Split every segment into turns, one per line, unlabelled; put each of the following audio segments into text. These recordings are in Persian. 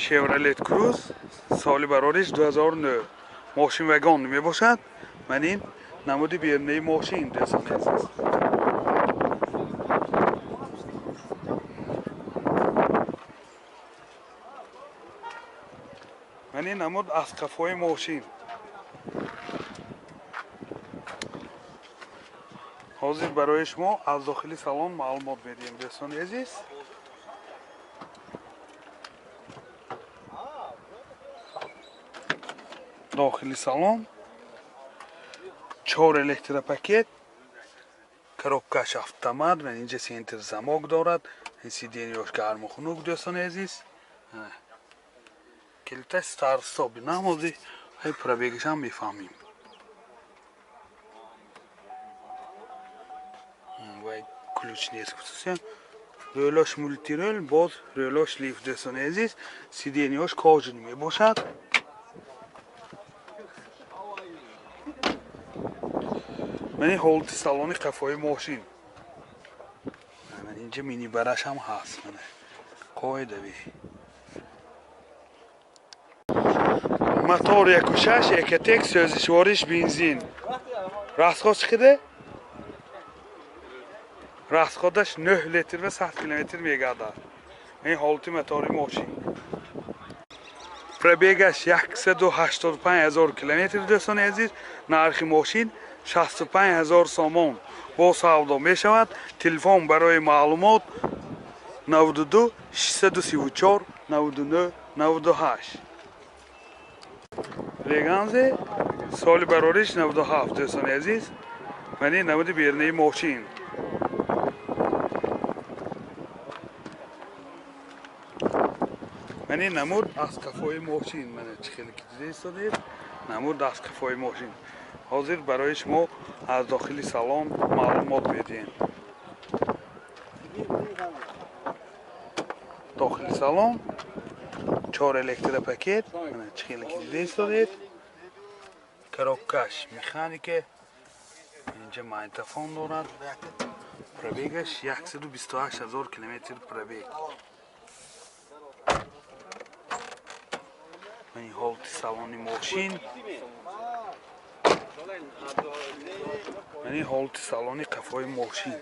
Chevrolet Cruze سال برارش 2009 ماشین وگان می باشد. من این نمود بیرونی ماشین دوستان عزیز. من این نمود اسقف‌های ماشین. حاضر برای شما از داخل سالن معلومات میدیم دوستان عزیز. داخل سالن 4 الکتروپاکت، коробкаш автомат و اینجا سنتر زماک دارد. این سیدینیاش گرم و خنک دوستان عزیز. کلیتش ستارت استاپ نمازی های پرابیگش هم میفهمیم. و کلوچ نیست خصوصا رولاش مولتی رول باز رولاش لیف دوستان عزیز. سیدینیاش کاجنی می باشد. من این حالت سالن قفای ماشین. من اینجا مینی برش هم هست. من قاعده بی موتور 1.6 1.1 سوزشوارش بنزین. راسخود چقدر؟ راسخودش 9 لیتر و 100 کیلومتر میگردد. این حالت موتور ماشین. پرابیگش 185,000 کیلومتر دوستان عزیز. نرخ ماشین 65,000 سومون با سودا می شود. تلفن برای معلومات 92 634 99 98. لیگانز سال برارش 97 دوستان عزیز. من این نمود بیرونی ماشین. من این نمود اسقف‌های ماشین. من چه خیلی دیده استادید نمود اسقف‌های ماشین. حاضر برای شما از داخل سالن معلومات میدیم. داخل سالن 4 الکتروپاکت. من چه خیلی دیده استادید коробкаш مکانیک. اینجا مایتافون دارد. پرابیگش 128,000 کیلومتر پرابیگ. این حالت سالن ماشین. این حالت سالن قفای ماشین.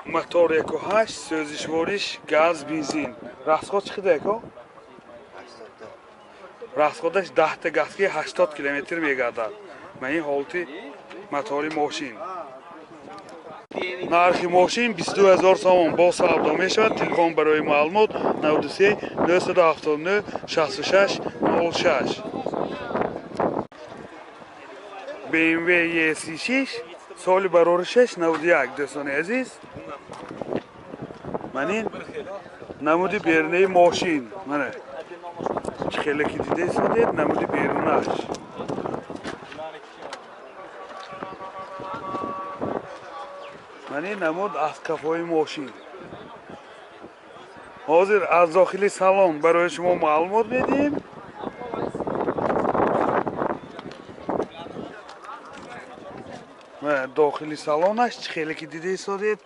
موتور 1.8 سوزشوارش گاز بنزین. راسخود چقدر اکو؟ راسخودش 10 تا گازی 80 کیلومتر میگردد. من این حالت موتور ماشین. نرخ ماشین 22,000 سومون با سودا می شود. تلفن برای معلومات 93 979 66 06. BMW E36 سال برارشش 91 دوستان عزیز. من این نمود بیرونی ماشین. من خیلی که دیده استادید نمود بیرونش. من این نمود اسقف‌های ماشین. حاضر از داخل سالن برای شما معلومات میدیم. و داخل سالنش خیلی که دیده استادید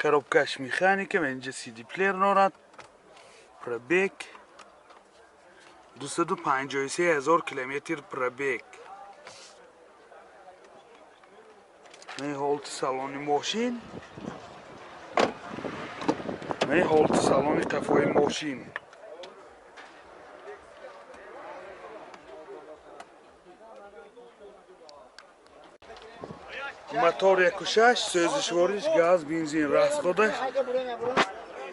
коробкаш مکانیک. و اینجا CD پلیر دارد. پرابیگ 253,000 کیلومتر پرابیگ. این حالت سالن ماشین. این حالت سالن قفای ماشین. موتور 1.6 سوزشوارش گاز بنزین. راسخودش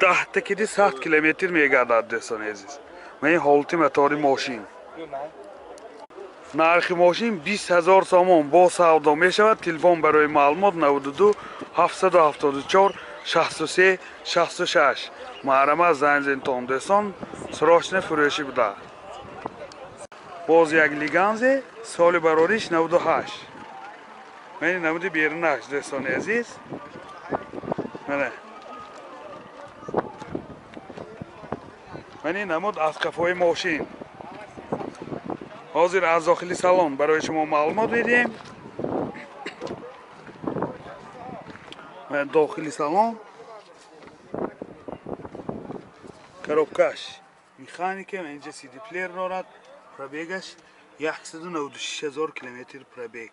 10 تا 100 کیلومتر میگردد دوستان عزیز. من این حالت موتور ماشین. نرخ ماشین 20,000 سومون با سودا می شود. تلفن برای معلومات 92 774 63 66. محرمه زنجتون دوستان سراشن فروشی بوده. باز یک لیگانز سال برارش 98. من این نمود بیرونش دوستان عزیز. من این نمود اسقف‌های ماشین. حاضر از داخلی سالن برای شما معلومات میدیم. و داخلی سالن коробкаш механика و اینجا سی دی پلیر دارد. پرابیگش 196,000 کیلومتر پرابیگ.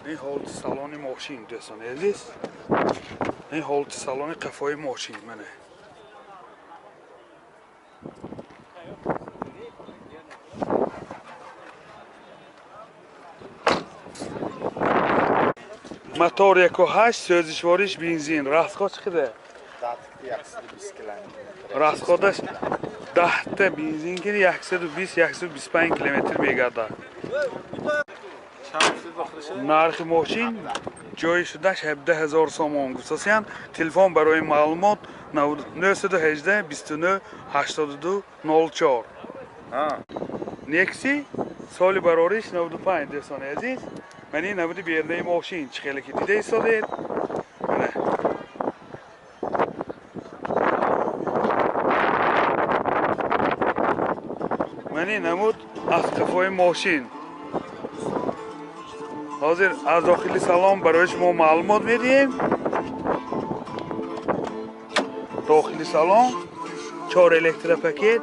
این حالت سالن ماشین دوستان عزیز، این حالت سالن قفای ماشین منه. мотор 1.8 سوزشواریش بنزین. راسخوش چقدر؟ расходаш 10 تا бензин ки 120-125 километр мегардад. нархи мошин ҷои шудаш 17,000 сомон. гусосиян телефон барои маълумот 918 29 82 04. некси соли барориш 95 дӯстони азиз. мани наводи бердаи мошин чӣ хеле ки дида истодед. мани намуд аз қафои мошин. ҳозир аз дохили салон барои шумо маълумот медиҳем. дохили салон 4 электропакет,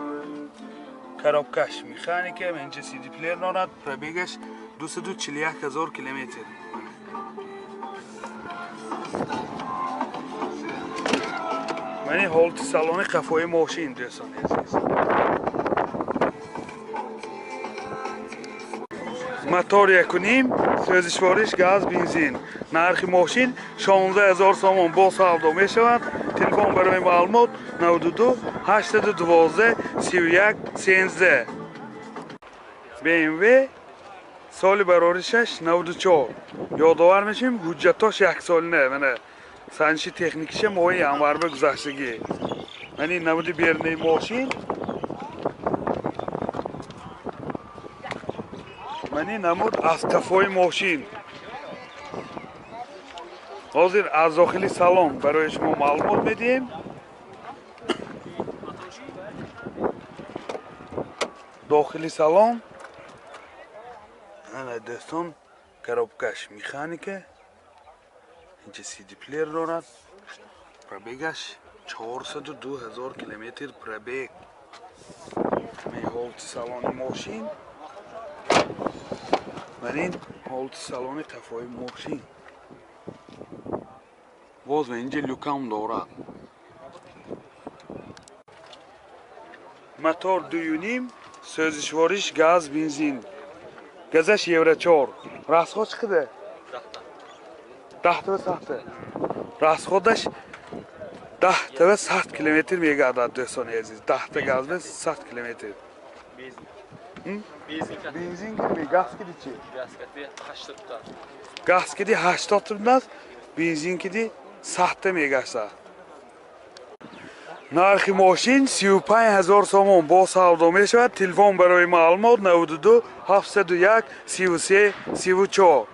коробкаш механика, инҷа сиди плеер дорад. пробегаш 241,000 километр. мани ҳолати салони қафои мошин дӯстони азиз. мотор 1.5 сӯзишвориш газ бензин. нархи мошин 16,000 сомон бо савдо мешавад. телефон барои маълумот 92 812 31 13. BMW соли бароришаш 94. ёдовар мешавем ҳуҷҷатош 1 солина. мана санҷиши техникиша моҳи январба гузаштагӣ. мани намуди бернаи мошин. мани намуд аз қафои мошин. ҳозир аз дохили салон барои шумо маълумот медиҳем. дохили салон ана дӯстон коробкаш механика, инҷа сиди плеер дорад. пробегаш 402,000 километр пробег. ҳолати салони мошин. манин ҳолати салони қафои мошин. боз ва инҷа люкам дорад. мотор 2.5 сӯзишвориш газ бензин. газаш евро 4. расход чӣ қадар? 10 та 100. расходаш 10 та 100 километр мегардад дӯстони азиз. 10 та газ 100 километр. бензин киди газ киди чи? газ киди 80 та аст. бензин киди 100 та мегашад. нархи мошин 35,000 сомон бо савдо мешавад. телефон барои маълумот 92 701 33 34.